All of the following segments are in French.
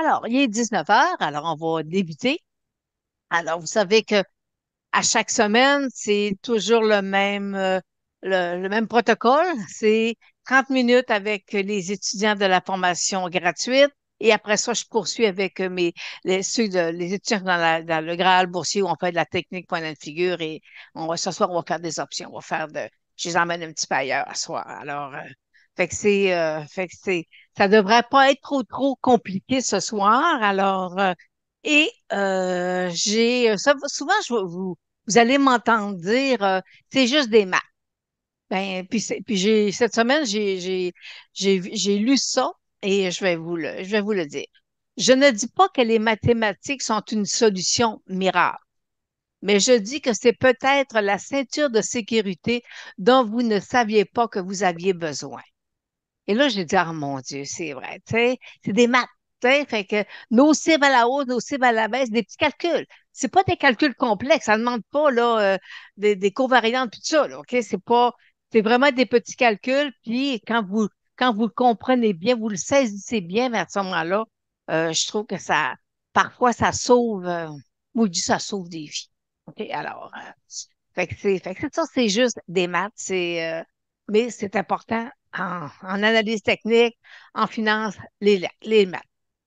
Alors, il est 19 heures, alors on va débuter. Alors, vous savez que à chaque semaine, c'est toujours le même protocole. C'est 30 minutes avec les étudiants de la formation gratuite. Et après ça, je poursuis avec les étudiants dans le Graal boursier où on fait de la technique point de figure et ce soir, on va faire des options. Je les emmène un petit peu ailleurs ce soir. Alors, ça devrait pas être trop compliqué ce soir. Alors, souvent, vous allez m'entendre dire, c'est juste des maths. Cette semaine, j'ai lu ça et je vais vous le dire. Je ne dis pas que les mathématiques sont une solution miracle, mais je dis que c'est peut-être la ceinture de sécurité dont vous ne saviez pas que vous aviez besoin. Et là, j'ai dit, ah mon Dieu, c'est vrai, tu sais, c'est des maths, tu sais, fait que nos cibles à la hausse, nos cibles à la baisse, des petits calculs. C'est pas des calculs complexes, ça ne demande pas là, des covariantes puis tout ça, là, OK? C'est vraiment des petits calculs, puis quand vous le comprenez bien, vous le saisissez bien vers ce moment-là, je trouve que parfois, ça sauve, moi, je dis ça sauve des vies. OK? Alors, fait que c'est ça, c'est juste des maths, mais c'est important en analyse technique, en finance, les maths.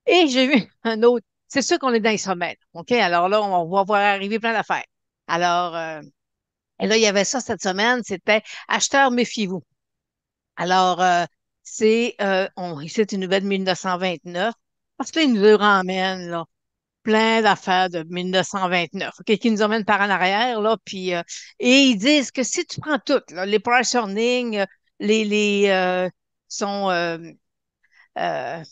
Et j'ai vu un autre, c'est sûr qu'on est dans les sommets, OK? Alors là, on va voir arriver plein d'affaires. Alors, et là, il y avait ça cette semaine, c'était acheteur, méfiez-vous. Alors, c'est une nouvelle de 1929, parce que là, ils nous ramènent, là, plein d'affaires de 1929, OK, qui nous emmènent par en arrière, là, et ils disent que si tu prends toutes, là, les price earnings, les sont un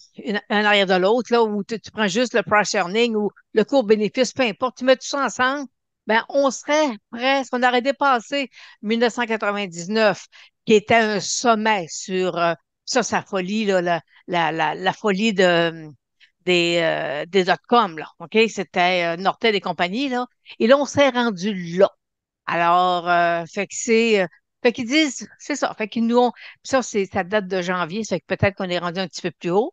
arrière de l'autre, là, où tu prends juste le price earning ou le court bénéfice, peu importe, tu mets tout ça ensemble, ben, on serait presque, on aurait dépassé 1999, qui était un sommet sur ça, sa folie, là, la folie des dot-com, là, OK? C'était Nortel et compagnie, là. Et là, on s'est rendu là. Alors, fait qu'ils disent, c'est ça, fait qu'ils nous ont, ça date de janvier, ça fait que peut-être qu'on est rendu un petit peu plus haut,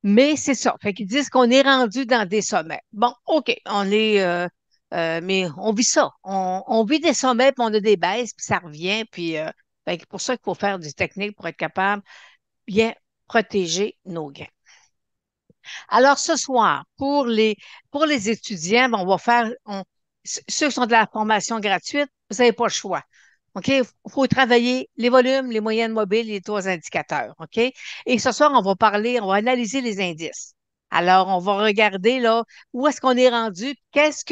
mais c'est ça, fait qu'ils disent qu'on est rendu dans des sommets. Bon, OK, mais on vit ça. On vit des sommets, puis on a des baisses, puis ça revient, fait que pour ça qu'il faut faire du technique pour être capable de bien protéger nos gains. Alors, ce soir, pour les étudiants, ben, ceux qui sont de la formation gratuite, vous n'avez pas le choix. OK? Il faut travailler les volumes, les moyennes mobiles, les taux indicateurs. OK? Et ce soir, on va analyser les indices. Alors, on va regarder là, où est-ce qu'on est rendu,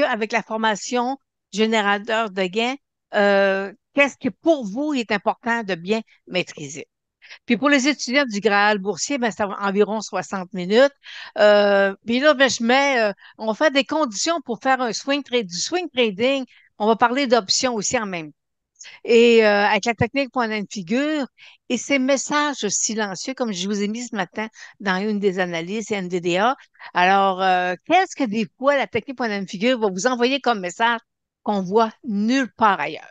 avec la formation générateur de gains, qu'est-ce qui pour vous est important de bien maîtriser. Puis pour les étudiants du Graal boursier, ben, c'est environ 60 minutes. Puis là, ben, on va faire des conditions pour faire du swing trading. On va parler d'options aussi en même temps. Et avec la technique point de figure et ces messages silencieux, comme je vous ai mis ce matin dans une des analyses NVDA. Alors, qu'est-ce que des fois la technique point de figure va vous envoyer comme message qu'on voit nulle part ailleurs?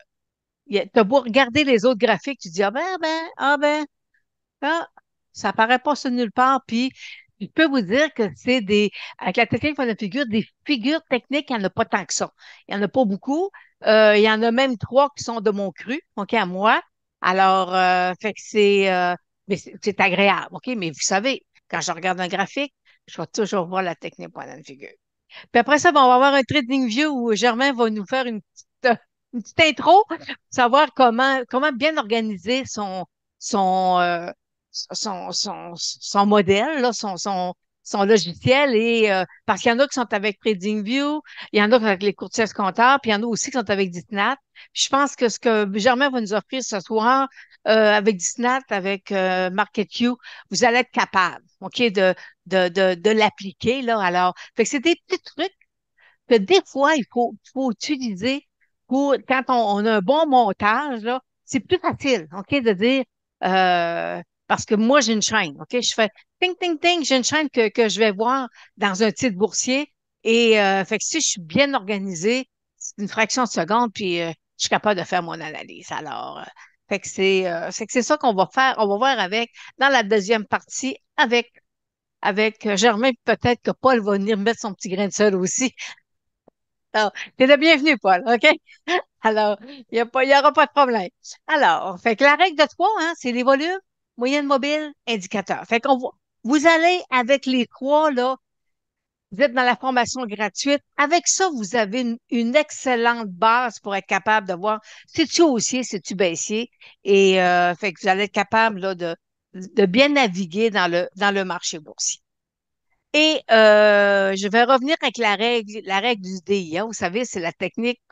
T'as beau regarder les autres graphiques, tu dis, ah, ça apparaît pas sur nulle part. Puis, je peux vous dire que avec la technique de figure, des figures techniques, il n'y en a pas tant que ça. Il n'y en a pas beaucoup. Il y en a même trois qui sont de mon cru, OK, à moi. Alors, fait que mais c'est agréable, OK? Mais vous savez, quand je regarde un graphique, je vais toujours voir la technique de figure. Puis après ça, ben, on va avoir un trading view où Germain va nous faire une petite intro pour savoir comment bien organiser son, euh, son modèle, là, son logiciel. Parce qu'il y en a qui sont avec TradingView, il y en a qui sont avec les courtiers comptables, puis il y en a aussi qui sont avec Disnat. Puis je pense que ce que Germain va nous offrir ce soir, avec Disnat, avec MarketQ, vous allez être capable, OK, de l'appliquer, là. Alors, fait que c'est des petits trucs que des fois, faut utiliser quand on a un bon montage, là, c'est plus facile, OK, de dire, parce que moi, j'ai une chaîne, OK, je fais ting, ting, ting, j'ai une chaîne que je vais voir dans un titre boursier et fait que si je suis bien organisée, c'est une fraction de seconde, puis je suis capable de faire mon analyse. Alors, c'est que c'est ça qu'on va faire, on va voir dans la deuxième partie avec avec Germain, puis peut-être que Paul va venir mettre son petit grain de sel aussi. Alors, t'es le bienvenu, Paul, OK? Alors, il y aura pas de problème. Alors, fait que la règle de trois, hein, c'est les volumes, moyenne mobile, indicateur. Fait qu'on va, vous allez avec les trois, là, vous êtes dans la formation gratuite. Avec ça, vous avez une excellente base pour être capable de voir si tu haussier, si tu baissier. Et fait que vous allez être capable là, de bien naviguer dans le marché boursier. Et je vais revenir avec la règle du DIA. Vous savez, c'est la technique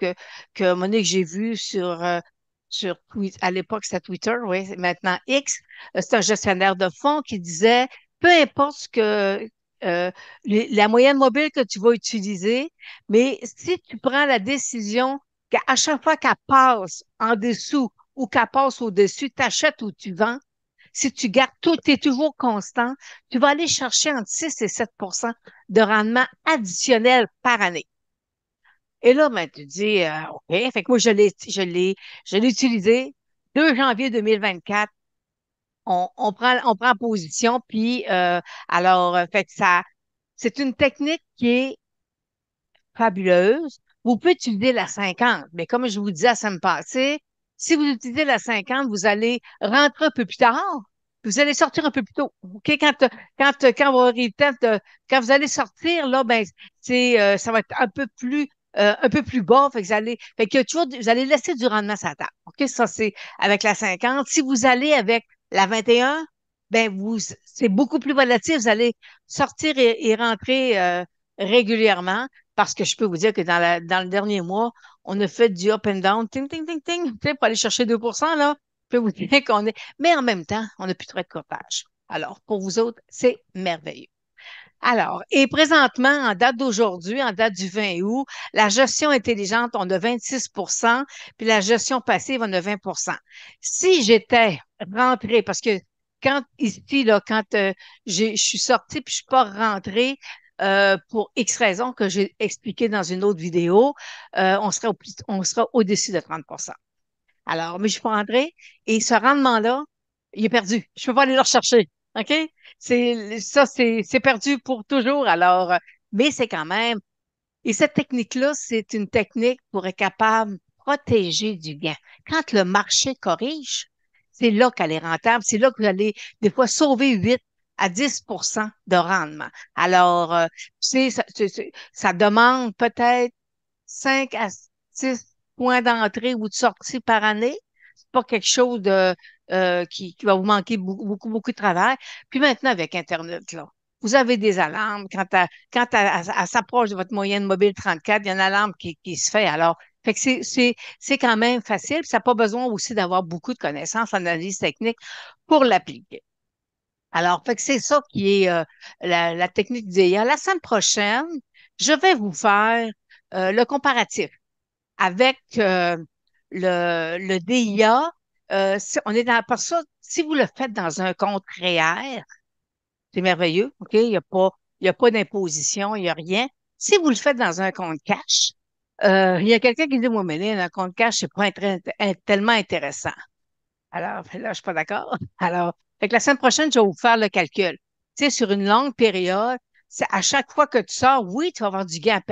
que Monique, j'ai vue sur à l'époque, c'était Twitter, oui, c'est maintenant X. C'est un gestionnaire de fonds qui disait, peu importe ce que la moyenne mobile que tu vas utiliser, mais si tu prends la décision qu'à chaque fois qu'elle passe en dessous ou qu'elle passe au-dessus, tu achètes ou tu vends, si tu gardes tout, tu es toujours constant, tu vas aller chercher entre 6 et 7 de rendement additionnel par année. Et là, ben, tu dis, OK, fait que moi, je l'ai utilisé 2 janvier 2024. On prend position, puis alors, fait que ça, c'est une technique qui est fabuleuse. Vous pouvez utiliser la 50, mais comme je vous disais la semaine passée, si vous utilisez la 50, vous allez rentrer un peu plus tard, puis vous allez sortir un peu plus tôt. OK? Quand vous aurez le temps quand vous allez sortir, là, ben, ça va être un peu plus bas. Fait que toujours, vous allez laisser du rendement sur la table. OK? Ça, c'est avec la 50. Si vous allez avec la 21, ben, c'est beaucoup plus volatile. Vous allez sortir et rentrer, régulièrement. Parce que je peux vous dire que dans le dernier mois, on a fait du up and down, ting, ting, ting, ting, tu sais, pour aller chercher 2 là. Je peux vous dire qu'on est. Mais en même temps, on n'a plus trop de courtage. Alors, pour vous autres, c'est merveilleux. Alors, et présentement, en date d'aujourd'hui, en date du 20 août, la gestion intelligente, on a 26 puis la gestion passive, on a 20. Si j'étais rentrée, parce que quand ici, là, quand je suis sortie puis je suis pas rentrée pour X raisons que j'ai expliquées dans une autre vidéo, on sera au-dessus de 30. Alors, mais je suis pas rentrée et ce rendement-là, il est perdu. Je peux pas aller le rechercher. OK? C'est perdu pour toujours. Alors, mais c'est quand même. Et cette technique-là, c'est une technique pour être capable de protéger du gain. Quand le marché corrige, c'est là qu'elle est rentable. C'est là que vous allez, des fois, sauver 8 à 10 de rendement. Alors, ça demande peut-être 5 à 6 points d'entrée ou de sortie par année. C'est pas quelque chose qui va vous manquer beaucoup, beaucoup, beaucoup de travail. Puis maintenant, avec Internet, là, vous avez des alarmes. Elle s'approche de votre moyenne mobile 34, il y a une alarme qui se fait. Alors, fait que c'est quand même facile. Puis ça n'a pas besoin aussi d'avoir beaucoup de connaissances en analyse technique pour l'appliquer. Alors, fait que c'est ça qui est la technique d'IA. La semaine prochaine, je vais vous faire le comparatif avec le DIA. On est dans, par ça, si vous le faites dans un compte REER, c'est merveilleux, OK? Il y a pas d'imposition, il n'y a rien. Si vous le faites dans un compte cash, il y a quelqu'un qui dit, moi, Méline, un compte cash, c'est pas tellement intéressant. Alors, là, je suis pas d'accord. Alors, fait que la semaine prochaine, je vais vous faire le calcul. Tu sais, sur une longue période, c'est à chaque fois que tu sors, oui, tu vas avoir du gain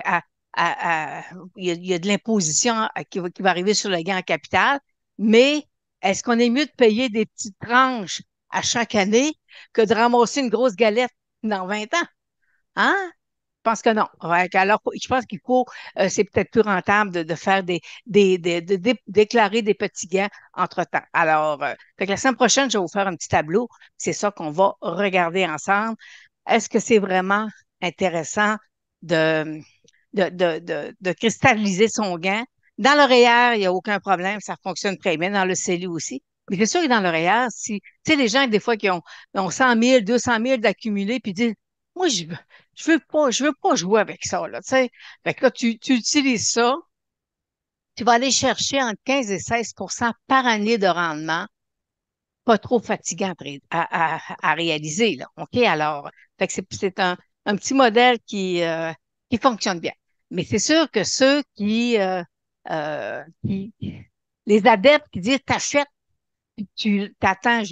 il y a de l'imposition qui va arriver sur le gain en capital, mais est-ce qu'on est mieux de payer des petites tranches à chaque année que de ramasser une grosse galette dans 20 ans? Hein? Je pense que non. Ouais, alors, je pense qu'il faut, c'est peut-être plus rentable de faire déclarer des petits gains entre-temps. Alors, fait que la semaine prochaine, je vais vous faire un petit tableau. C'est ça qu'on va regarder ensemble. Est-ce que c'est vraiment intéressant de, de cristalliser son gain? Dans l'oreillère, il n'y a aucun problème, ça fonctionne très bien. Dans le CELI aussi. Mais c'est sûr que dans l'oreillère, si, tu sais, les gens, des fois, ont 100 000, 200 000 d'accumulés, puis disent, moi, je veux pas jouer avec ça, là, tu sais. Fait que là, tu utilises ça, tu vas aller chercher entre 15 et 16 par année de rendement, pas trop fatigant à réaliser, là. OK? Alors, fait que c'est un petit modèle qui fonctionne bien. Mais c'est sûr que ceux qui, les adeptes qui disent t'achètes, tu t'attends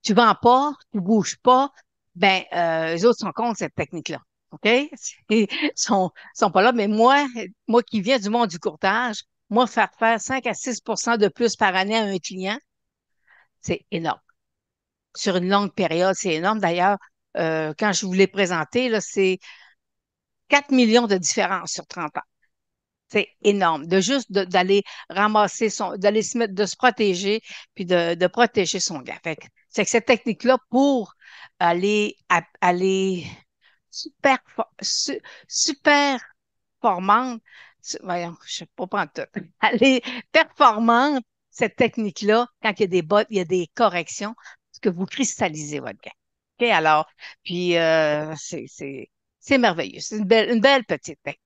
tu vends pas, tu bouges pas, Ben, eux autres sont contre cette technique-là. OK? Ils sont pas là. Mais moi qui viens du monde du courtage, moi, faire 5 à 6 de plus par année à un client, c'est énorme. Sur une longue période, c'est énorme. D'ailleurs, quand je vous l'ai présenté, là, c'est 4 millions de différence sur 30 ans. C'est énorme. D'aller ramasser d'aller se mettre, de se protéger, puis de protéger son gars. C'est que cette technique-là, pour aller super, super performante, voyons, je sais pas prendre tout. Aller performante, cette technique-là, quand il y a des bottes, il y a des corrections, parce que vous cristallisez votre gain. OK, alors, puis c'est merveilleux. C'est une belle petite technique.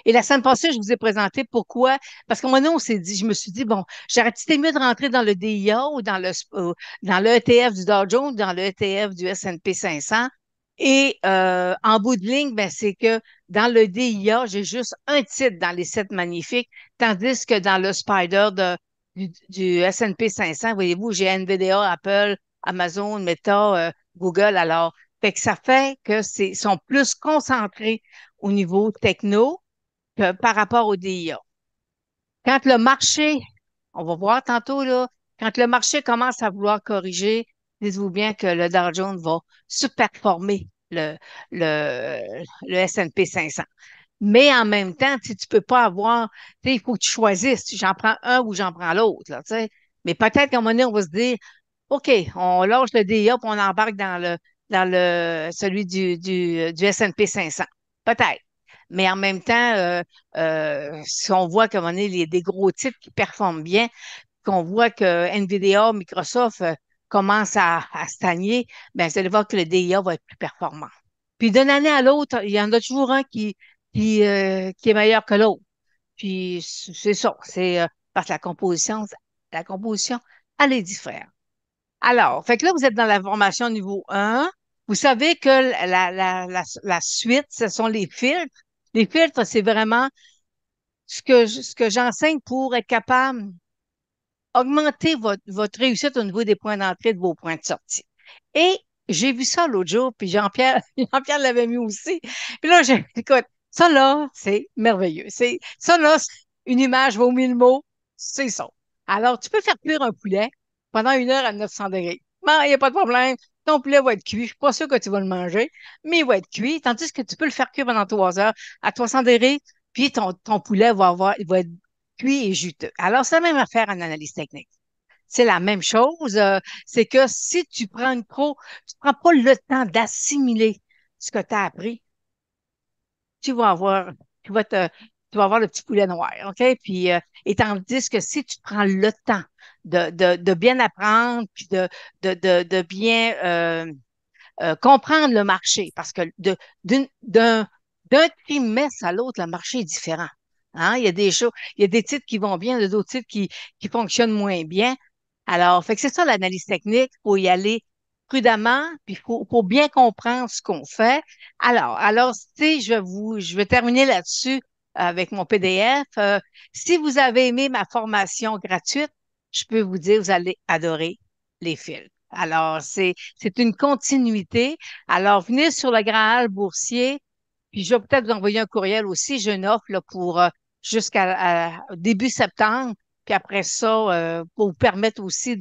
Et la semaine passée, je vous ai présenté pourquoi. Parce qu'à un moment donné, je me suis dit, bon, j'aurais-tu mieux de rentrer dans le DIA ou dans le ETF du Dow Jones, dans le ETF du S&P 500. Et en bout de ligne, ben, c'est que dans le DIA, j'ai juste un titre dans les 7 magnifiques, tandis que dans le Spider du S&P 500, voyez-vous, j'ai NVIDIA, Apple, Amazon, Meta, Google. Alors, fait que ça fait que sont plus concentrés au niveau techno par rapport au DIA. Quand le marché, on va voir tantôt, là, quand le marché commence à vouloir corriger, dites-vous bien que le Dow Jones va superformer le S&P 500. Mais en même temps, tu peux pas avoir, il faut que tu choisisses, j'en prends un ou j'en prends l'autre, là, tu sais. Mais peut-être qu'à un moment donné, on va se dire, OK, on lâche le DIA puis on embarque celui du S&P 500. Peut-être. Mais en même temps, si on voit qu'à un moment donné, il y a des gros titres qui performent bien, qu'on voit que NVIDIA, Microsoft commencent à stagner, ben, vous allez voir que le DIA va être plus performant. Puis d'une année à l'autre, il y en a toujours un qui est meilleur que l'autre. Puis c'est ça, c'est parce que la composition, elle est différente. Alors, fait que là, vous êtes dans la formation niveau 1. Vous savez que la suite, ce sont les filtres. Les filtres, c'est vraiment ce que j'enseigne pour être capable d'augmenter votre réussite au niveau des points d'entrée de vos points de sortie. Et j'ai vu ça l'autre jour, puis Jean-Pierre, Jean-Pierre l'avait mis aussi. Puis là, écoute, ça là, c'est merveilleux. Ça là, une image vaut 1000 mots, c'est ça. Alors, tu peux faire cuire un poulet pendant 1 heure à 900 degrés. Non, il n'y a pas de problème. Ton poulet va être cuit. Je ne suis pas sûre que tu vas le manger, mais il va être cuit. Tandis que tu peux le faire cuire pendant 3 heures à 300 degrés, puis ton poulet il va être cuit et juteux. Alors, c'est la même affaire en analyse technique. C'est la même chose. C'est que si tu prends pas le temps d'assimiler ce que tu as appris, tu vas avoir, tu vas te, tu vas avoir le petit poulet noir, OK? Puis, et tandis que si tu prends le temps de bien apprendre, puis de bien comprendre le marché, parce que d'une- d'un, d'un trimestre à l'autre, le marché est différent. Hein? Il y a des titres qui vont bien, il y a d'autres titres qui fonctionnent moins bien. Alors, fait que c'est ça l'analyse technique. Il faut y aller prudemment, puis faut bien comprendre ce qu'on fait. Alors, tu sais, je vais terminer là-dessus avec mon PDF. Si vous avez aimé ma formation gratuite, je peux vous dire, vous allez adorer les fils. Alors, c'est une continuité. Alors, venez sur le Grand Hall Boursier, puis je vais peut-être vous envoyer un courriel aussi. J'ai une offre là, pour jusqu'à début septembre. Puis après ça, pour vous permettre aussi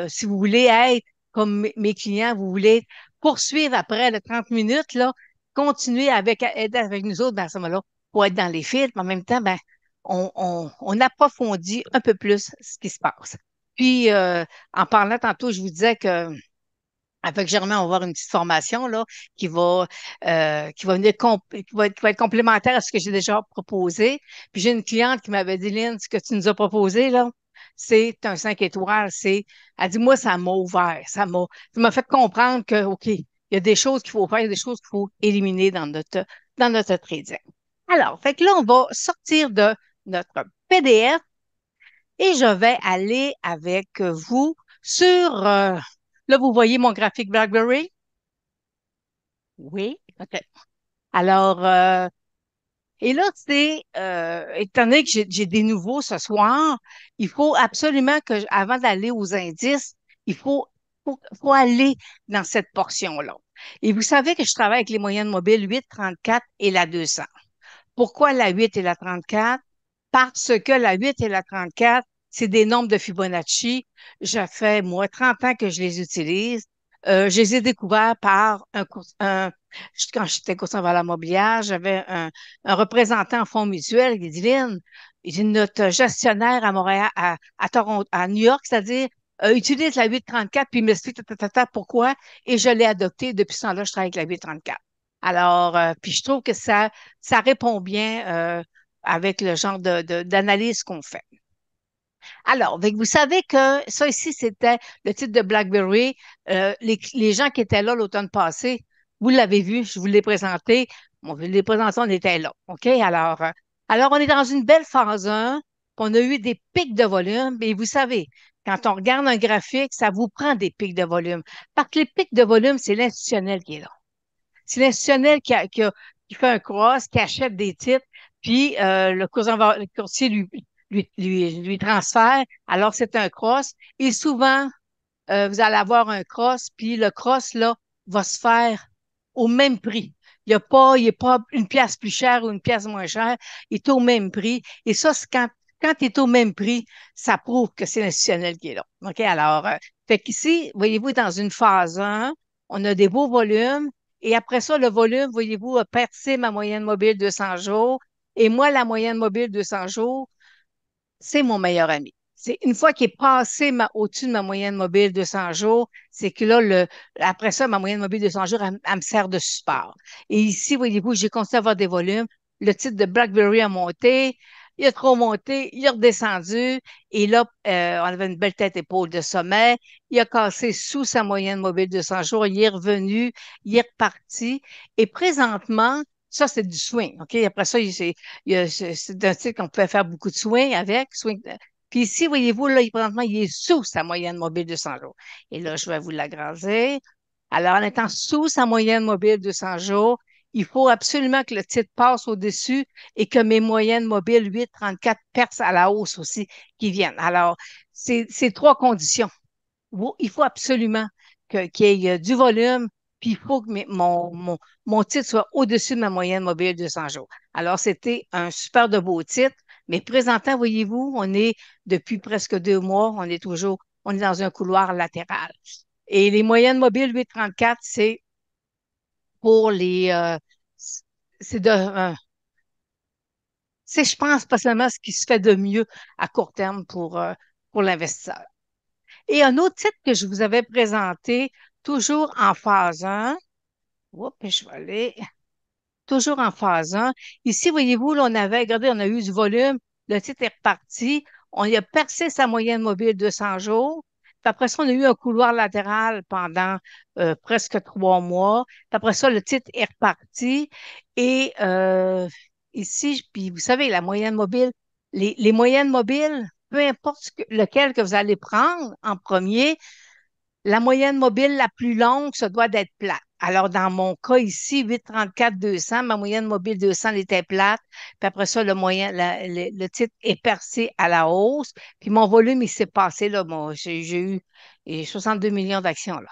si vous voulez être comme mes clients, vous voulez poursuivre après les 30 minutes, là, continuer être avec nous autres, ben, à ce moment-là, pour être dans les fils. Mais en même temps, ben, on approfondit un peu plus ce qui se passe. Puis, en parlant tantôt, je vous disais que avec Germain, on va avoir une petite formation là, qui va venir qui va être complémentaire à ce que j'ai déjà proposé. Puis j'ai une cliente qui m'avait dit, Lynn, ce que tu nous as proposé, là, c'est un 5 étoiles. Elle dit, moi, ça m'a ouvert. Ça m'a fait comprendre que, OK, il y a des choses qu'il faut faire, il y a des choses qu'il faut éliminer dans notre trading. Alors, fait que là, on va sortir de notre PDF et je vais aller avec vous sur, là, vous voyez mon graphique BlackBerry? Oui. OK. Alors, et là, étant donné que j'ai des nouveaux ce soir, il faut absolument avant d'aller aux indices, il faut faut aller dans cette portion-là. Et vous savez que je travaille avec les moyennes mobiles 8, 34 et la 200. Pourquoi la 8 et la 34? Parce que la 8 et la 34, c'est des nombres de Fibonacci. Ça fait, moi, 30 ans que je les utilise. Je les ai découverts par quand j'étais conservateur mobilière, j'avais un représentant en fonds mutuels qui dit, Lynn, il dit, notre gestionnaire à Montréal, à Toronto, à New York, c'est-à-dire, utilise la 834, puis il m'explique pourquoi, et je l'ai adopté. Depuis ce temps-là, je travaille avec la 834. Alors, puis je trouve que ça répond bien avec le genre d'analyse qu'on fait. Alors, vous savez que ça ici, c'était le titre de BlackBerry. Les gens qui étaient là l'automne passé, vous l'avez vu, je vous l'ai présenté. Bon, je l'ai présenté, on était là. OK? Alors, on est dans une belle phase 1, qu'on a eu des pics de volume. Et vous savez, quand on regarde un graphique, ça vous prend des pics de volume. Parce que les pics de volume, c'est l'institutionnel qui est là. C'est l'institutionnel qui fait un cross, qui achète des titres, puis le courtier lui transfère. Alors, c'est un cross. Et souvent, vous allez avoir un cross, puis le cross, là, va se faire au même prix. Il n'y a pas une pièce plus chère ou une pièce moins chère. Il est au même prix. Et ça, c'est quand il est au même prix, ça prouve que c'est l'institutionnel qui est là. OK? Alors, fait qu'ici, voyez-vous, dans une phase 1, on a des beaux volumes. Et après ça, le volume, voyez-vous, a percé ma moyenne mobile 200 jours. Et moi, la moyenne mobile 200 jours, c'est mon meilleur ami. C'est une fois qu'il est passé au-dessus de ma moyenne mobile de 100 jours, c'est que là, après ça, ma moyenne mobile de 100 jours, elle me sert de support. Et ici, voyez-vous, j'ai continué à avoir des volumes. Le titre de BlackBerry a monté, il a trop monté, il a redescendu. Et là, on avait une belle tête-épaule de sommet. Il a cassé sous sa moyenne mobile de 100 jours. Il est revenu, il est reparti. Et présentement, ça, c'est du swing. OK? Après ça, c'est un titre qu'on pouvait faire beaucoup de swing avec. Puis ici, voyez-vous, là, présentement, il est sous sa moyenne mobile de 100 jours. Et là, je vais vous l'agrandir. Alors, en étant sous sa moyenne mobile de 100 jours, il faut absolument que le titre passe au-dessus et que mes moyennes mobiles 8, 34 percent à la hausse aussi qui viennent. Alors, c'est trois conditions. Il faut absolument qu'il y ait du volume, puis il faut que mon titre soit au-dessus de ma moyenne mobile de 100 jours. Alors, c'était un super de beau titre, mais présentement, voyez-vous, depuis presque 2 mois, on est dans un couloir latéral. Et les moyennes mobiles 8,34, pour les, c'est c'est, je pense, pas seulement ce qui se fait de mieux à court terme pour l'investisseur. Et un autre titre que je vous avais présenté, toujours en phase 1. Oups, je vais aller. Toujours en phase 1. Ici, voyez-vous, là, regardez, on a eu du volume. Le titre est reparti. On y a percé sa moyenne mobile de 100 jours. Puis après ça, on a eu un couloir latéral pendant presque 3 mois. Puis après ça, le titre est reparti. Et ici, puis vous savez, la moyenne mobile, les moyennes mobiles, peu importe lequel que vous allez prendre en premier, la moyenne mobile la plus longue, ça doit d'être plate. Alors, dans mon cas ici, 8,34 200, ma moyenne mobile 200 elle était plate. Puis après ça, le titre est percé à la hausse. Puis mon volume, il s'est passé, là. J'ai eu 62 millions d'actions, là.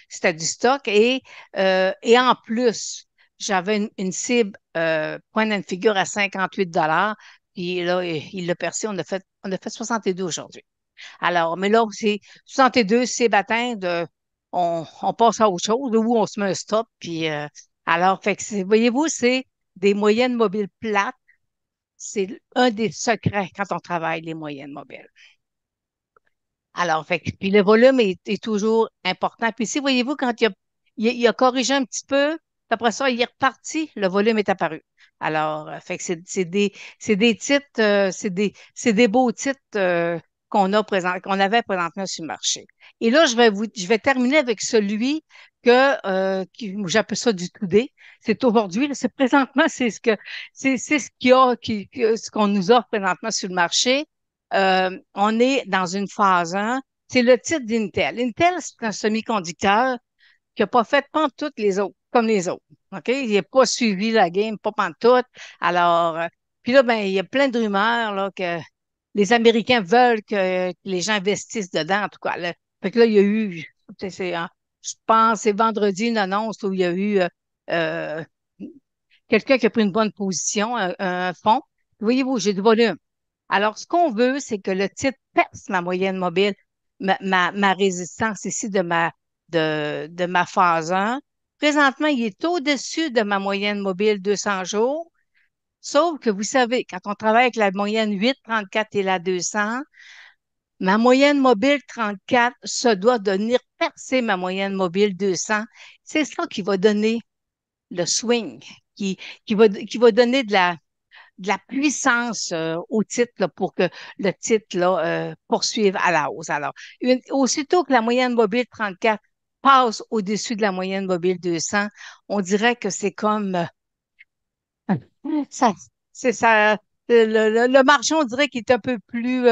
C'était du stock. Et en plus, j'avais une cible point and figure à 58 $. Puis là, il l'a percé. On a fait 62 aujourd'hui. Alors, mais là, c'est 62, c'est atteint on passe à autre chose, ou on se met un stop, puis alors, fait que voyez-vous, c'est des moyennes mobiles plates. C'est un des secrets quand on travaille les moyennes mobiles. Alors, fait puis le volume est toujours important. Puis ici, voyez-vous, quand il a corrigé un petit peu, puis après ça, il est reparti, le volume est apparu. Alors, fait que c'est des titres, c'est des beaux titres qu'on avait présentement sur le marché. Et là, je vais terminer avec celui j'appelle ça du today. C'est aujourd'hui, là, c'est présentement, c'est ce ce qu'on nous offre présentement sur le marché. On est dans une phase 1. C'est le titre d'Intel. Intel, c'est un semi-conducteur qui n'a pas fait toutes les autres, comme les autres. OK? Il n'a pas suivi la game, pas pantoute. Alors, puis là, ben, il y a plein de rumeurs là, que les Américains veulent que les gens investissent dedans, en tout cas. Là. Fait que là, il y a eu Je pense, c'est vendredi une annonce où il y a eu euh, quelqu'un qui a pris une bonne position, un fond. Voyez-vous, j'ai du volume. Alors, ce qu'on veut, c'est que le titre perce ma moyenne mobile, ma résistance ici de ma phase 1. Présentement, il est au-dessus de ma moyenne mobile 200 jours. Sauf que vous savez, quand on travaille avec la moyenne 8, 34 et la 200, ma moyenne mobile 34 se doit de venir percer ma moyenne mobile 200. C'est ça qui va donner le swing, qui, qui va donner de la puissance au titre là, pour que le titre là, poursuive à la hausse. Alors, aussitôt que la moyenne mobile 34 passe au-dessus de la moyenne mobile 200, on dirait que c'est comme ça, c'est ça. Le marché, on dirait qu'il est un peu plus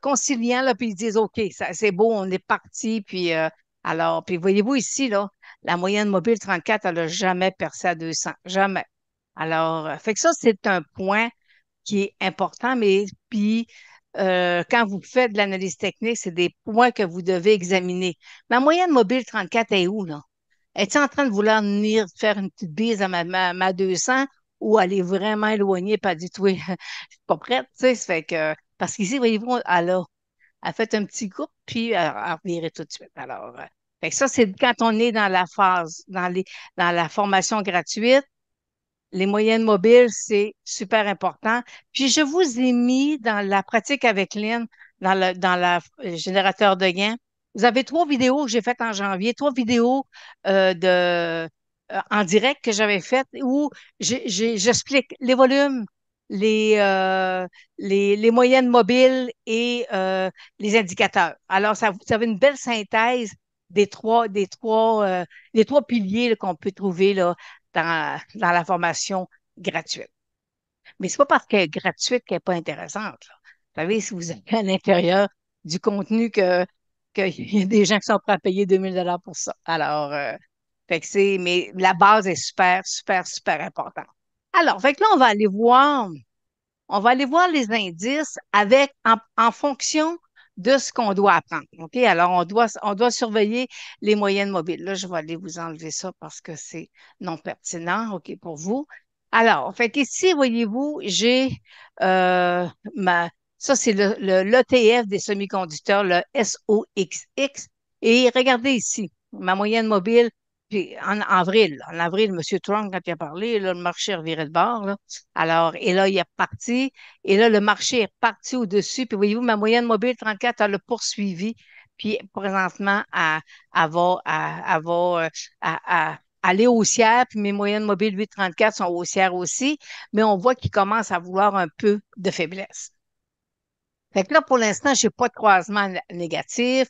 conciliant, là, puis ils disent, OK, ça, c'est beau, on est parti, puis alors, puis voyez-vous ici, là, la moyenne mobile 34, elle n'a jamais percé à 200, jamais. Alors, fait que ça, c'est un point qui est important, mais puis quand vous faites de l'analyse technique, c'est des points que vous devez examiner. Ma moyenne mobile 34 est où, là? Es-tu en train de vouloir venir faire une petite bise à ma 200 ou elle est vraiment éloignée, pas du tout, je suis pas prête, tu sais, ça fait que, parce qu'ici, voyez-vous, elle a fait un petit coup, puis elle revirait tout de suite. Alors, fait que ça, c'est quand on est dans la phase, dans la formation gratuite, les moyennes mobiles, c'est super important. Puis je vous ai mis dans la pratique avec Lynn, dans la générateur de gains. Vous avez trois vidéos que j'ai faites en janvier, trois vidéos en direct que j'avais faites où j'explique les volumes, les, euh, les moyennes mobiles et les indicateurs. Alors, ça, vous avez une belle synthèse des trois piliers là, qu'on peut trouver là, dans la formation gratuite. Mais c'est pas parce qu'elle est gratuite qu'elle n'est pas intéressante, là. Vous savez, si vous avez à l'intérieur du contenu qu'il y a des gens qui sont prêts à payer 2000 $ pour ça. Alors, fait que mais la base est super, super, super importante. Alors, fait que là, on va aller voir les indices en fonction de ce qu'on doit apprendre. OK? Alors, on doit surveiller les moyennes mobiles. Là, je vais aller vous enlever ça parce que c'est non pertinent, OK, pour vous. Alors, fait qu'ici, voyez-vous, j'ai euh, ma, ça, c'est l'ETF des semi-conducteurs, le SOXX. Et regardez ici, ma moyenne mobile, puis en avril, M. Trump, quand il a parlé, là, le marché revirait de bord, là. Alors, et là, il est reparti. Et là, le marché est reparti au-dessus. Puis voyez-vous, ma moyenne mobile 34, elle a poursuivi. Puis présentement, elle va aller haussière. Puis mes moyennes mobiles 8,34 sont haussières aussi. Mais on voit qu'il commence à vouloir un peu de faiblesse. Fait que là, pour l'instant, je n'ai pas de croisement négatif.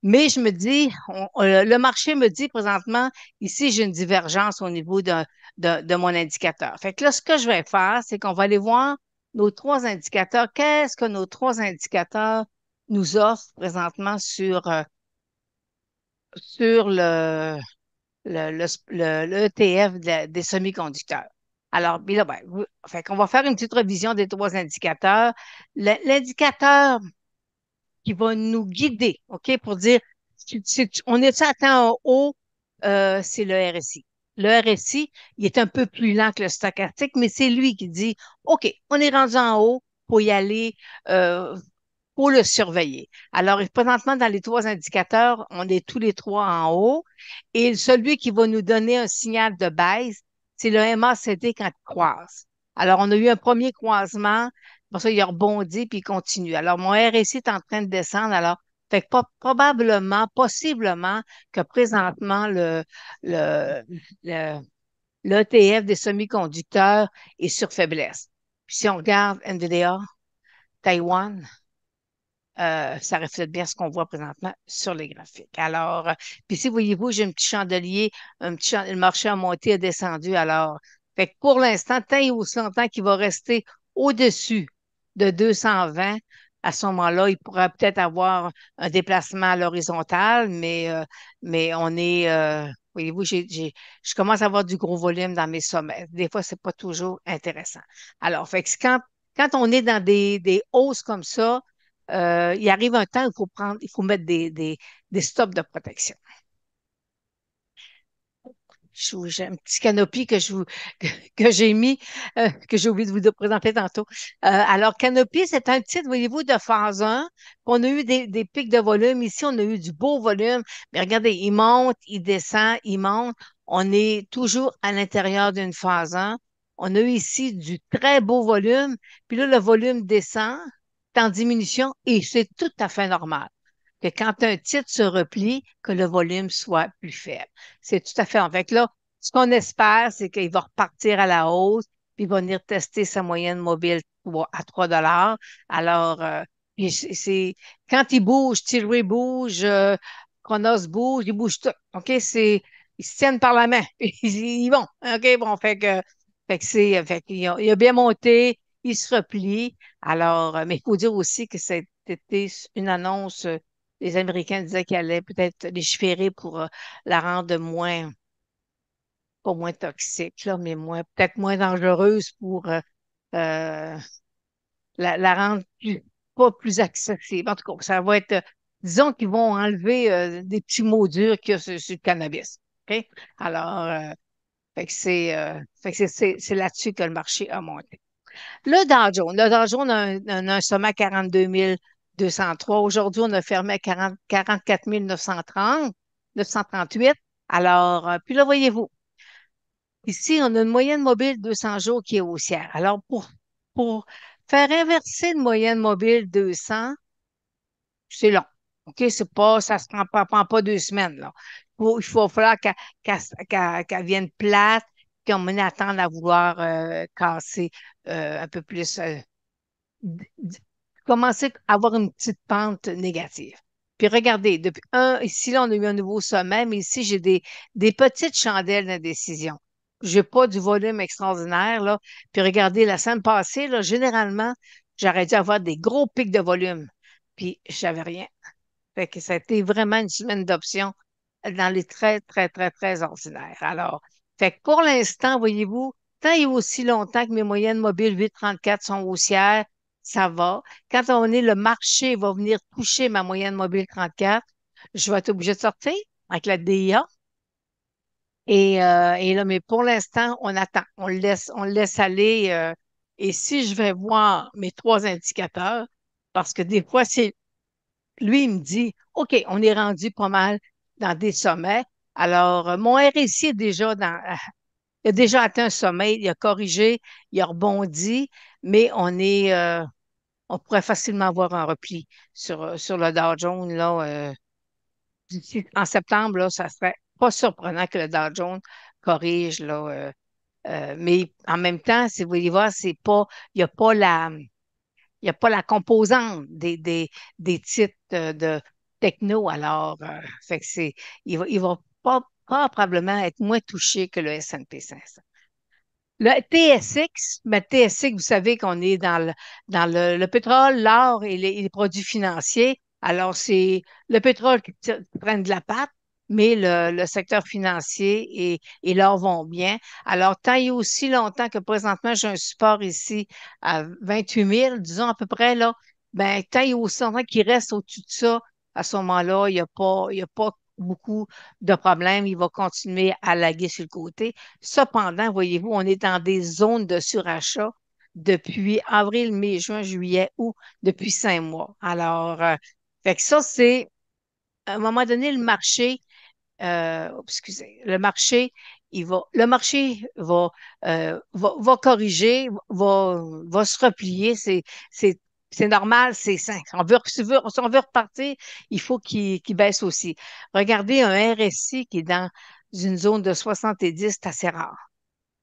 Mais je me dis, le marché me dit présentement, ici, j'ai une divergence au niveau de mon indicateur. Fait que là, ce que je vais faire, c'est qu'on va aller voir nos trois indicateurs. Qu'est-ce que nos trois indicateurs nous offrent présentement sur le ETF des semi-conducteurs? Alors, puis là, ben, fait qu'on va faire une petite révision des trois indicateurs. L'indicateur qui va nous guider, OK, pour dire, on est à temps haut, c'est le RSI. Le RSI, il est un peu plus lent que le stochastique, mais c'est lui qui dit, OK, on est rendu en haut, pour y aller, euh, pour le surveiller. Alors, présentement, dans les trois indicateurs, on est tous les trois en haut, et celui qui va nous donner un signal de baisse, c'est le MACD quand il croise. Alors, on a eu un premier croisement, pour ça, il a rebondi puis il continue. Alors, mon RSI est en train de descendre. Alors, fait que probablement, possiblement, que présentement, le, le, l'ETF des semi-conducteurs est sur faiblesse. Puis si on regarde NVIDIA, Taïwan, ça reflète bien ce qu'on voit présentement sur les graphiques. Alors, puis si voyez-vous, j'ai un petit chandelier, le marché a monté, a descendu. Alors, fait que pour l'instant, tant et aussi longtemps qu'il va rester au-dessus de 220, à ce moment-là, il pourra peut-être avoir un déplacement à l'horizontale, mais on est, voyez-vous, je commence à avoir du gros volume dans mes sommets. Des fois, c'est pas toujours intéressant. Alors, fait que quand on est dans des hausses comme ça, il arrive un temps où il faut mettre des stops de protection. J'ai un petit canopy que j'ai mis, que j'ai oublié de vous présenter tantôt. Alors, canopy, c'est un titre, voyez-vous, de phase 1. On a eu des pics de volume. Ici, on a eu du beau volume. Mais regardez, il monte, il descend, il monte. On est toujours à l'intérieur d'une phase 1. On a eu ici du très beau volume. Puis là, le volume descend, c'est en diminution et c'est tout à fait normal que quand un titre se replie, que le volume soit plus faible. C'est tout à fait. En fait, là, ce qu'on espère, c'est qu'il va repartir à la hausse, puis il va venir tester sa moyenne mobile à 3 dollars. Alors, puis quand il bouge, Tilray bouge, Chronos bouge, ils bougent tout. OK? Ils se tiennent par la main. Ils vont. OK? Bon, il a bien monté, il se replie. Alors, mais il faut dire aussi que c'était une annonce. Les Américains disaient qu'ils allaient peut-être légiférer pour la rendre moins, pas moins toxique, là, mais peut-être moins dangereuse pour euh, la rendre pas plus accessible. En tout cas, ça va être, disons qu'ils vont enlever des petits mots durs qu'il y a sur le cannabis. OK? Alors, fait que c'est là-dessus que le marché a monté. Le Dow Jones a un sommet à 42 203. Aujourd'hui, on a fermé à 44 930, 938. Alors, puis là, voyez-vous, ici, on a une moyenne mobile 200 jours qui est haussière. Alors, pour faire inverser une moyenne mobile 200, c'est long. OK? Ça se prend pas 2 semaines, là. Il va falloir qu'elle vienne plate, qu'on attendre à vouloir casser un peu plus d- d- commencer à avoir une petite pente négative. Puis regardez, ici, là, on a eu un nouveau sommet, mais ici, j'ai des petites chandelles d'indécision. J'ai pas du volume extraordinaire, là. Puis regardez, la semaine passée, là, généralement, j'aurais dû avoir des gros pics de volume. Puis j'avais rien. Fait que ça a été vraiment une semaine d'options dans les très, très, très, très ordinaires. Alors, fait que pour l'instant, voyez-vous, tant et aussi longtemps que mes moyennes mobiles 8,34 sont haussières, ça va. Quand le marché va venir toucher ma moyenne mobile 34, je vais être obligé de sortir avec la DIA. Et là, mais pour l'instant, on attend. On le laisse aller. Et si je vais voir mes trois indicateurs, parce que des fois, lui, il me dit, OK, on est rendu pas mal dans des sommets. Alors, mon RSI est déjà il a déjà atteint un sommet, il a corrigé, il a rebondi, mais on pourrait facilement avoir un repli sur le Dow Jones, là, en septembre, là, ça serait pas surprenant que le Dow Jones corrige, là, mais en même temps, si vous voulez voir, il n'y a pas il n'y a pas la composante des titres de techno. Alors, fait que il va pas probablement être moins touché que le S&P 500. Le TSX, mais TSX, vous savez qu'on est dans le pétrole, l'or et les produits financiers. Alors, c'est le pétrole qui prend de la patte, mais le secteur financier et l'or vont bien. Alors, tant et aussi longtemps que présentement, j'ai un support ici à 28 000, disons à peu près, là, ben, tant et aussi longtemps qu'il reste au-dessus de ça, à ce moment-là, il y a pas beaucoup de problèmes. Il va continuer à laguer sur le côté. Cependant, voyez-vous, on est dans des zones de surachat depuis avril, mai, juin, juillet, août, depuis 5 mois. Alors, fait que ça, c'est à un moment donné, excusez, le marché va corriger, va se replier. C'est, c'est normal, c'est sain. Si on veut repartir, il faut qu'il baisse aussi. Regardez un RSI qui est dans une zone de 70, c'est assez rare.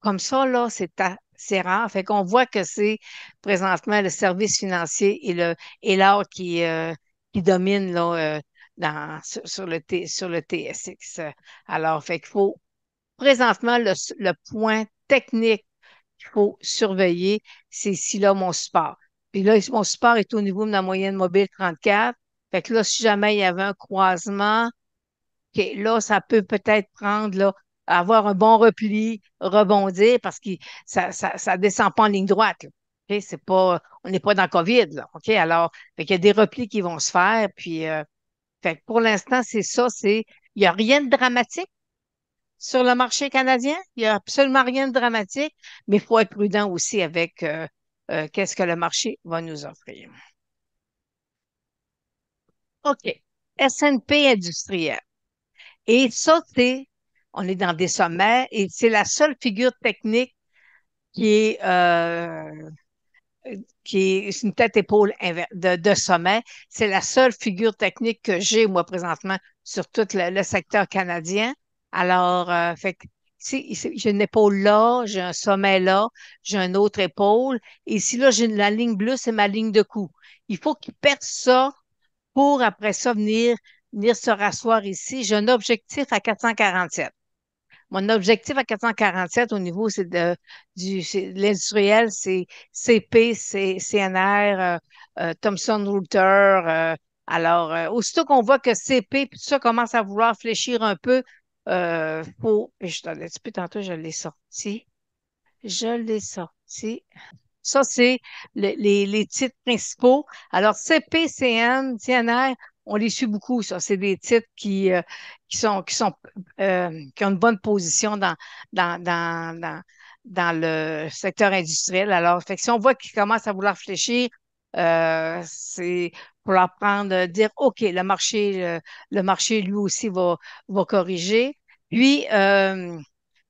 Comme ça, là, c'est assez rare. Fait qu'on voit que c'est présentement le service financier et l'or qui domine là, sur le TSX. Alors, fait qu'il faut présentement le point technique qu'il faut surveiller, c'est ici là mon support. Puis là, mon support est au niveau de la moyenne mobile 34. Fait que là, si jamais il y avait un croisement, OK, là, ça peut peut-être prendre, là, avoir un bon repli, rebondir parce que ça descend pas en ligne droite, là. OK? C'est pas, on n'est pas dans COVID, là. OK? Alors, fait qu'il y a des replis qui vont se faire. Puis, fait que pour l'instant, c'est ça. Il n'y a rien de dramatique sur le marché canadien. Il n'y a absolument rien de dramatique, mais il faut être prudent aussi avec qu'est-ce que le marché va nous offrir. OK. S&P industriel. Et ça, on est dans des sommets et c'est la seule figure technique qui est, euh, qui est une tête-épaule de sommet. C'est la seule figure technique que j'ai, moi, présentement, sur tout le secteur canadien. Alors, fait que, j'ai une épaule là, j'ai un sommet là, j'ai une autre épaule. Et ici, là, j'ai la ligne bleue, c'est ma ligne de coup. Il faut qu'il perce ça pour, après ça, venir se rasseoir ici. J'ai un objectif à 447. Mon objectif à 447 au niveau de l'industriel, c'est CP, CNR, Thomson Reuters. Alors, aussitôt qu'on voit que CP, puis tout ça commence à vouloir fléchir un peu, je t'en ai un petit peu tantôt, je l'ai sorti. Je l'ai sorti. Ça, c'est les titres principaux. Alors, CPCN, CNR, on les suit beaucoup, ça. C'est des titres qui ont une bonne position dans, dans, dans, dans le secteur industriel. Alors, fait que si on voit qu'ils commencent à vouloir fléchir, c'est pour leur prendre, dire, OK, le marché, lui aussi, va corriger. Puis, vous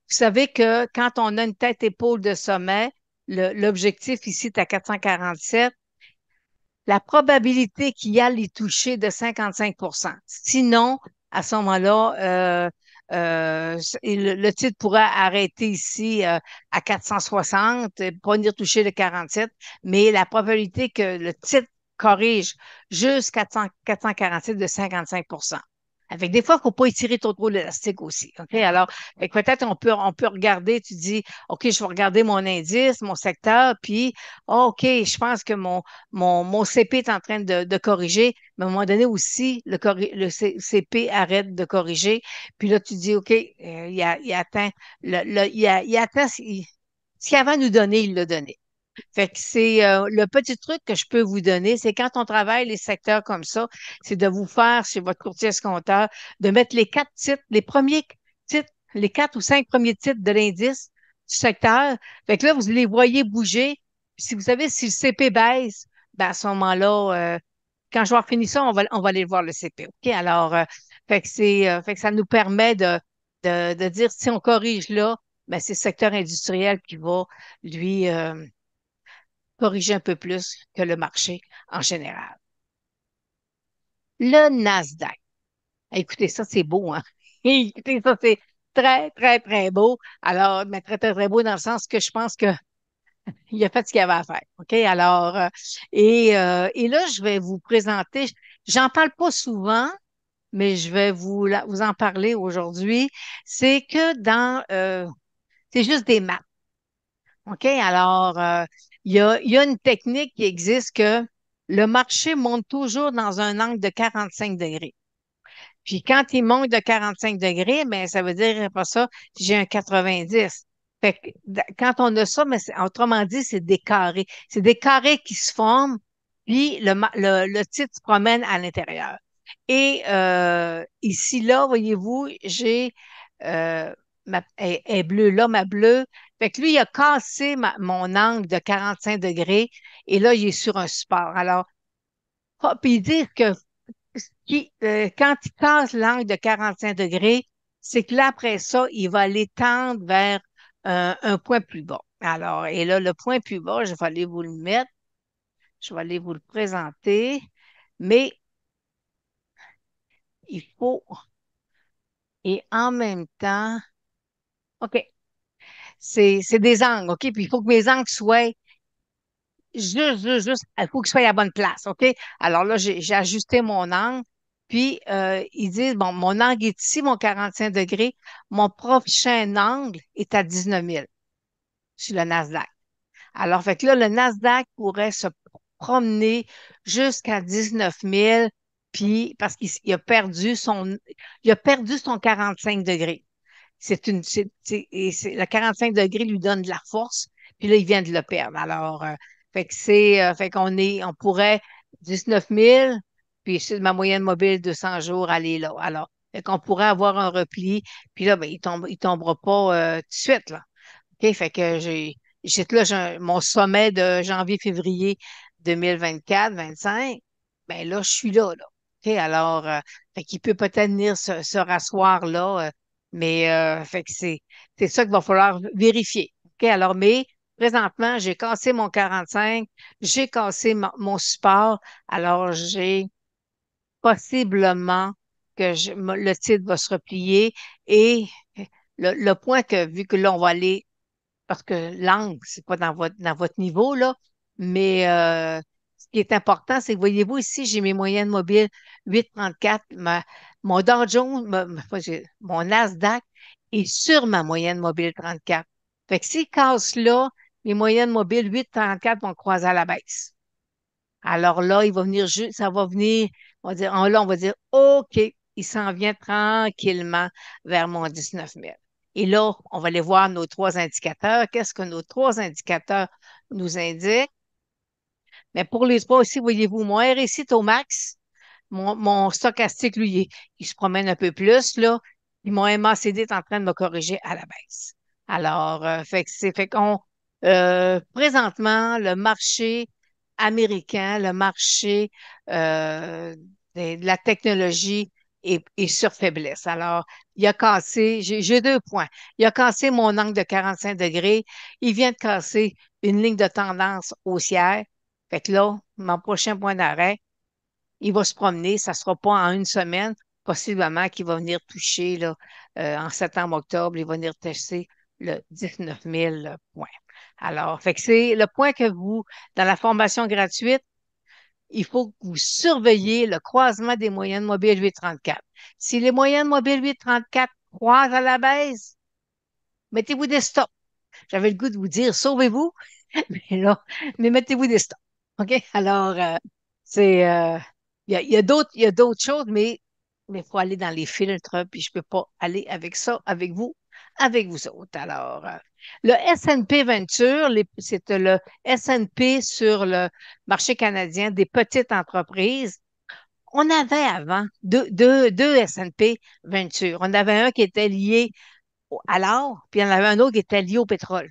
savez que quand on a une tête-épaule de sommet, l'objectif ici est à 447, la probabilité qu'il y a les toucher de 55. Sinon, à ce moment-là, le titre pourrait arrêter ici à 460, pas venir toucher le 47, mais la probabilité que le titre corrige jusqu'à 447 de 55. Avec des fois, il ne faut pas étirer trop l'élastique aussi. OK? Alors, peut-être on peut regarder, tu dis, OK, je vais regarder mon indice, mon secteur, puis, OK, je pense que mon CP est en train de corriger, mais à un moment donné aussi, CP arrête de corriger. Puis là, tu dis, OK, il atteint, il atteint ce qu'il avait à nous donner, il l'a donné. Fait que c'est le petit truc que je peux vous donner, c'est quand on travaille les secteurs comme ça, c'est de vous faire chez votre courtier escompteur, de mettre les 4 titres, les premiers titres, les 4 ou 5 premiers titres de l'indice du secteur. Fait que là, vous les voyez bouger. Puis si vous savez, si le CP baisse, ben à ce moment-là, quand je vais avoir fini ça, on va aller voir le CP. OK? Alors, fait que ça nous permet de dire si on corrige là, ben c'est le secteur industriel qui va, lui, corriger un peu plus que le marché en général. Le Nasdaq. Écoutez, ça, c'est beau, hein? Écoutez, ça, c'est très, très, très beau. Alors, mais très, très, très beau dans le sens que je pense que il a fait ce qu'il avait à faire. OK? Alors, et là, je vais vous présenter, j'en parle pas souvent, mais je vais vous en parler aujourd'hui. C'est que c'est juste des maths. OK? Alors, il y a une technique qui existe que le marché monte toujours dans un angle de 45 degrés. Puis quand il monte de 45 degrés, ben, ça veut dire, après ça, j'ai un 90. Fait que, quand on a ça, mais autrement dit, c'est des carrés. C'est des carrés qui se forment, puis le titre se promène à l'intérieur. Et ici, là, voyez-vous, j'ai elle est bleue là, ma bleue. Fait que lui, il a cassé mon angle de 45 degrés et là, il est sur un support. Alors, puis dire que quand il casse l'angle de 45 degrés, c'est que là, après ça, il va aller tendre vers un point plus bas. Alors, et là, le point plus bas, je vais aller vous le mettre, je vais aller vous le présenter, mais il faut, et en même temps, OK, c'est des angles, OK? Puis il faut que mes angles soient juste, il faut qu'ils soient à la bonne place, OK? Alors là, j'ai ajusté mon angle. Puis, ils disent, bon, mon angle est ici, mon 45 degrés. Mon prochain angle est à 19 000 sur le Nasdaq. Alors, fait que là, le Nasdaq pourrait se promener jusqu'à 19 000, puis parce qu'il a perdu son 45 degrés. Le 45 degrés lui donne de la force, puis là, il vient de le perdre. Alors, fait qu'on on pourrait 19 000, puis c'est ma moyenne mobile 200 jours, aller là. Alors, fait qu'on pourrait avoir un repli, puis là, ben, il tombera pas tout de suite, là. OK, fait que là, mon sommet de janvier-février 2024-25, ben là, je suis là. OK, alors, fait qu'il peut peut-être venir se rasseoir là, mais fait que c'est ça qu'il va falloir vérifier. OK, alors, mais présentement, j'ai cassé mon 45, j'ai cassé mon support, alors j'ai possiblement le titre va se replier et le point que, vu que là, on va aller parce que l'angle, c'est pas dans votre niveau, là. Mais ce qui est important, c'est que voyez-vous ici, j'ai mes moyennes mobiles 8,34. Mon Dow Jones, mon Nasdaq est sur ma moyenne mobile 34. Fait que s'il casse là, mes moyennes mobiles 8,34 vont croiser à la baisse. Alors là, il va venir ça va venir, on va dire, là, on va dire, OK, il s'en vient tranquillement vers mon 19 000. Et là, on va aller voir nos trois indicateurs. Qu'est-ce que nos trois indicateurs nous indiquent? Mais pour les trois aussi, voyez-vous, mon RSI est au max. Mon stochastique, lui, il se promène un peu plus, là. Puis mon MACD est en train de me corriger à la baisse. Alors, fait qu'on, présentement, le marché américain, le marché euh, de la technologie est sur faiblesse. Alors, il a cassé, j'ai deux points. Il a cassé mon angle de 45 degrés. Il vient de casser une ligne de tendance haussière. Fait que là, mon prochain point d'arrêt, il va se promener, ça ne sera pas en une semaine, possiblement qu'il va venir toucher là, en septembre-octobre, il va venir tester le 19 000 points. Alors, fait que c'est le point que dans la formation gratuite, il faut que vous surveillez le croisement des moyennes mobiles 834. Si les moyennes mobiles 834 croisent à la baisse, mettez-vous des stops. J'avais le goût de vous dire, sauvez-vous, mais là, mais mettez-vous des stops. OK? Alors, c'est, il y a d'autres choses, mais il faut aller dans les filtres, puis je peux pas aller avec ça, avec vous autres. Alors, le S&P Venture, c'est le S&P sur le marché canadien des petites entreprises. On avait avant deux S&P Venture. On avait un qui était lié à l'or, puis il y en avait un autre qui était lié au pétrole.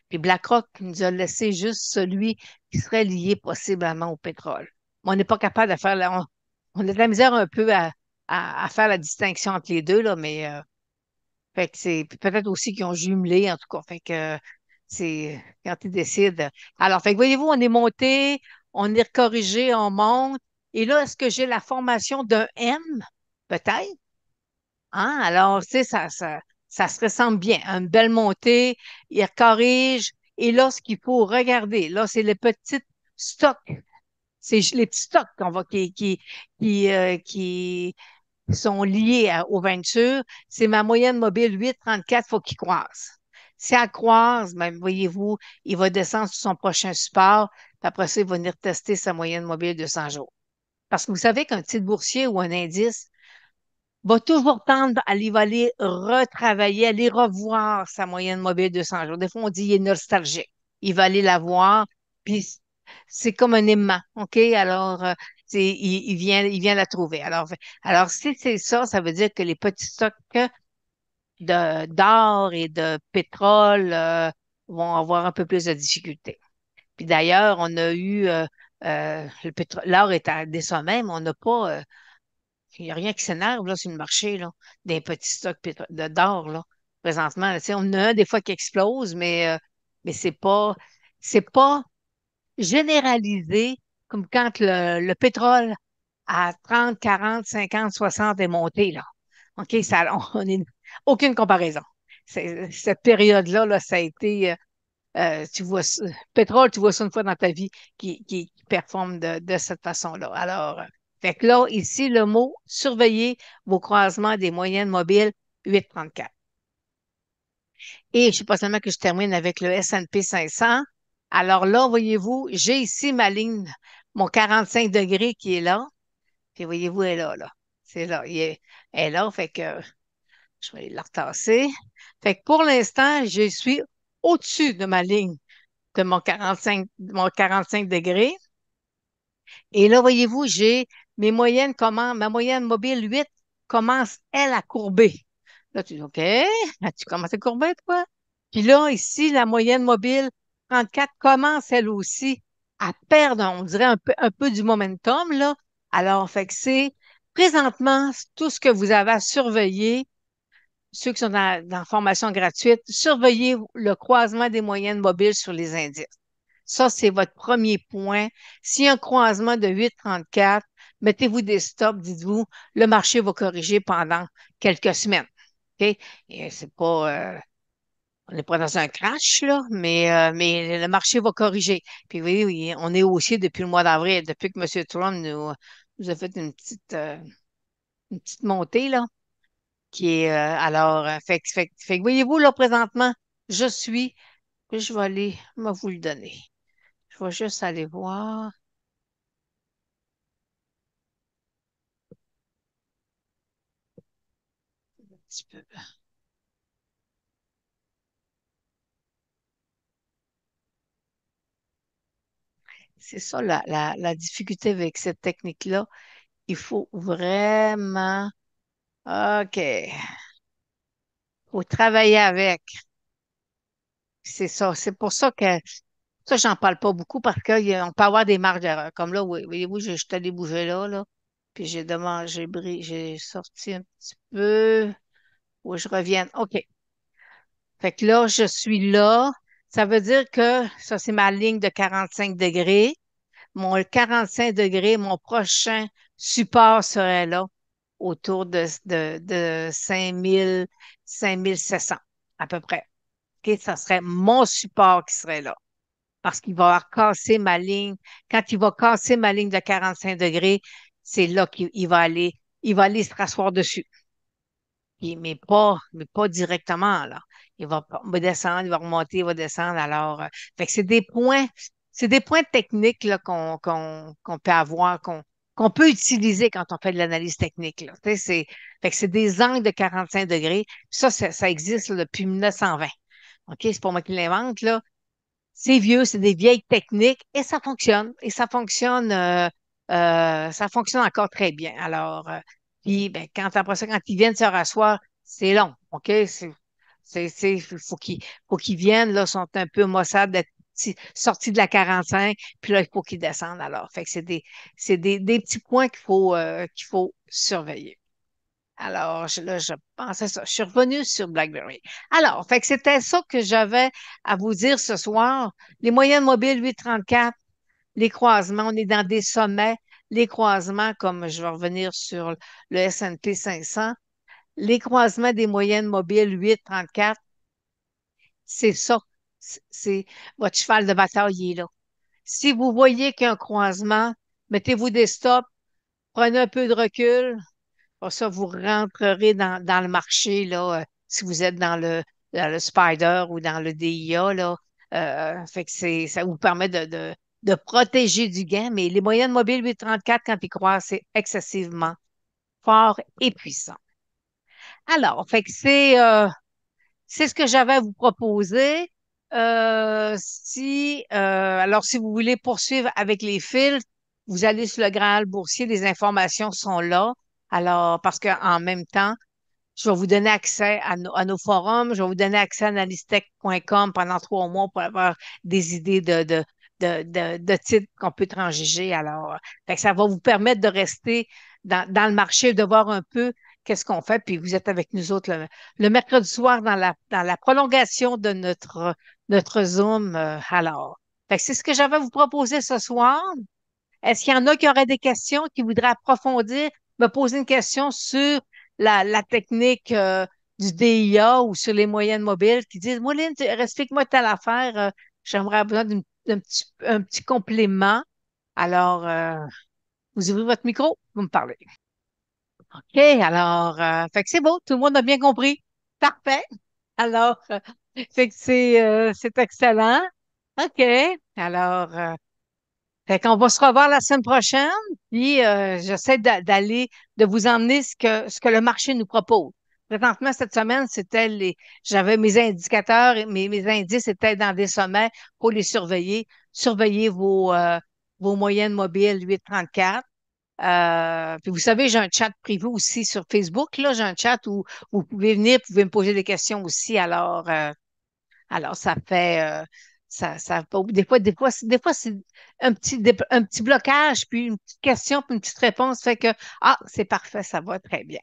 Puis BlackRock nous a laissé juste celui qui serait lié possiblement au pétrole. Mais on n'est pas capable de faire on a de la misère un peu à faire la distinction entre les deux, là, mais fait que c'est peut-être aussi qu'ils ont jumelé, en tout cas. Fait que c'est quand ils décident. Alors, fait que voyez-vous, on est monté, on est corrigé, on monte. Et là, est-ce que j'ai la formation d'un M? Peut-être. Hein? Alors, tu sais, ça se ressemble bien. Une belle montée, il corrige. Et là, ce qu'il faut regarder, là, c'est les petits stocks. C'est les petits stocks qui sont liés aux ventures. C'est ma moyenne mobile 8,34, il faut qu'il croise. Si elle croise, ben, voyez-vous, il va descendre sur son prochain support. Puis après ça, il va venir tester sa moyenne mobile de 100 jours. Parce que vous savez qu'un titre boursier ou un indice, va toujours tendre à aller retravailler, aller revoir sa moyenne mobile de 100 jours. Des fois, on dit qu'il est nostalgique. Il va aller la voir, puis c'est comme un aimant, OK? Alors, il vient la trouver. Alors, si c'est ça, ça veut dire que les petits stocks d'or et de pétrole vont avoir un peu plus de difficultés. Puis d'ailleurs, on a eu le pétrole, l'or est à des sommets, mais on n'a pas il n'y a rien qui s'énerve là, sur le marché, là, des petits stocks d'or, là, présentement. Là. Tu sais, on en a un des fois qui explose, mais c'est pas généralisé comme quand le pétrole à 30, 40, 50, 60 est monté, là. OK, on est aucune comparaison. Cette période-là, là, ça a été tu vois, pétrole, tu vois ça une fois dans ta vie qui performe de cette façon-là. Alors, fait que là, ici, le mot surveiller vos croisements des moyennes mobiles 8,34. Et je ne sais pas seulement que je termine avec le S&P 500. Alors là, voyez-vous, j'ai ici ma ligne, mon 45 degrés qui est là. Puis voyez-vous, elle est là, là. C'est là. Elle est là, fait que je vais la retasser. Fait que pour l'instant, je suis au-dessus de ma ligne de mon 45 degrés. Et là, voyez-vous, j'ai ma moyenne mobile 8 commence, elle, à courber. Là, tu dis, OK, as-tu commencé à courber, toi? Puis là, ici, la moyenne mobile 34 commence, elle aussi, à perdre, on dirait, un peu du momentum, là. Alors, fait que c'est présentement tout ce que vous avez à surveiller, ceux qui sont dans la formation gratuite, surveillez le croisement des moyennes mobiles sur les indices. Ça, c'est votre premier point. S'il y a un croisement de 8,34, mettez-vous des stops, dites-vous, le marché va corriger pendant quelques semaines. OK? Et c'est pas, on n'est pas dans un crash, là, mais le marché va corriger. Puis vous voyez, oui, on est haussier depuis le mois d'avril, depuis que M. Trump nous a fait une petite montée, là, qui est, alors, fait que voyez-vous, là, présentement, je suis, je vais aller, je vais vous le donner. Je vais juste aller voir un petit peu. C'est ça la difficulté avec cette technique-là. Il faut vraiment, OK, faut travailler avec. C'est ça. C'est pour ça que ça, j'en parle pas beaucoup parce qu'on peut avoir des marges d'erreur. Comme là, oui, voyez-vous, je suis allée bouger là, puis j'ai sorti un petit peu. Où je revienne. OK. Fait que là, je suis là. Ça veut dire que ça, c'est ma ligne de 45 degrés. Mon 45 degrés, mon prochain support serait là, autour de 5 700 à peu près. OK? Ça serait mon support qui serait là. Parce qu'il va avoir cassé ma ligne. Quand il va casser ma ligne de 45 degrés, c'est là qu'il va aller se rasseoir dessus. Mais pas directement, là. Il va descendre, il va remonter, il va descendre. Alors, fait que c'est des points techniques là, qu'on peut avoir, qu'on peut utiliser quand on fait de l'analyse technique, là. Tu sais, fait que c'est des angles de 45 degrés. Ça existe là, depuis 1920. OK? C'est pas moi qui l'invente, là. C'est vieux, c'est des vieilles techniques et ça fonctionne. Et ça fonctionne encore très bien. Alors, puis, ben, après ça, quand ils viennent se rasseoir, c'est long, OK? Faut qu'ils viennent, là, sont un peu maussades d'être sortis de la 45, puis là, il faut qu'ils descendent. Alors, fait que c'est des petits points qu'il faut surveiller. Alors, là, je pensais ça. Je suis revenue sur BlackBerry. Alors, fait que c'était ça que j'avais à vous dire ce soir. Les moyennes mobiles 8,34, les croisements, on est dans des sommets. Les croisements, comme je vais revenir sur le S&P 500, les croisements des moyennes mobiles 8,34, c'est ça. C'est votre cheval de bataille, il est là. Si vous voyez qu'il y a un croisement, mettez-vous des stops, prenez un peu de recul. Pour ça, vous rentrerez dans le marché, là, si vous êtes dans le Spider ou dans le DIA, là. Fait que ça vous permet de protéger du gain, mais les moyennes mobiles 8,34, quand ils croisent, c'est excessivement fort et puissant. Alors, fait que c'est ce que j'avais à vous proposer. Alors, si vous voulez poursuivre avec les fils, vous allez sur le Graal boursier, les informations sont là. Alors, parce qu'en même temps, je vais vous donner accès à nos forums, je vais vous donner accès à analystech.com pendant 3 mois pour avoir des idées de titres qu'on peut transiger. Alors, fait que ça va vous permettre de rester dans le marché, de voir un peu qu'est-ce qu'on fait. Puis vous êtes avec nous autres le mercredi soir dans la prolongation de notre Zoom. Alors, fait que c'est ce que j'avais à vous proposer ce soir. Est-ce qu'il y en a qui auraient des questions, qui voudraient approfondir, me poser une question sur la technique du DIA ou sur les moyennes mobiles, qui disent, moi, Lynn, explique-moi telle affaire, j'aimerais besoin d'un petit complément. Alors, vous ouvrez votre micro, vous me parlez. OK, alors, fait que c'est beau, tout le monde a bien compris. Parfait. Alors, fait que c'est excellent. OK, alors, fait qu'on va se revoir la semaine prochaine, puis j'essaie de vous emmener ce que le marché nous propose. Présentement, cette semaine, j'avais mes indicateurs, et mes indices étaient dans des sommets pour les surveiller. Surveillez vos moyennes mobiles 834. Puis vous savez, j'ai un chat privé aussi sur Facebook. Là, j'ai un chat où vous pouvez venir, vous pouvez me poser des questions aussi. Alors ça fait, des fois, c'est un petit blocage, puis une petite question, puis une petite réponse fait que, ah, c'est parfait, ça va très bien.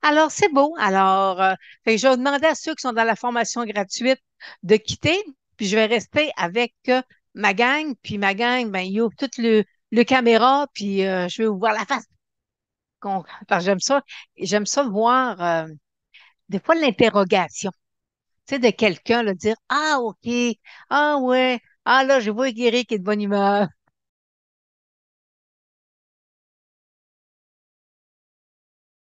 Alors, c'est beau. Fait que je vais demander à ceux qui sont dans la formation gratuite de quitter, puis je vais rester avec ma gang, puis ma gang, ben, il ouvre tout le caméra, puis je vais vous voir la face. Parce que j'aime ça voir des fois l'interrogation, tu sais, de quelqu'un, là, dire, ah, OK, ah, ouais, ah, là, je vois Guéry qui est de bonne humeur.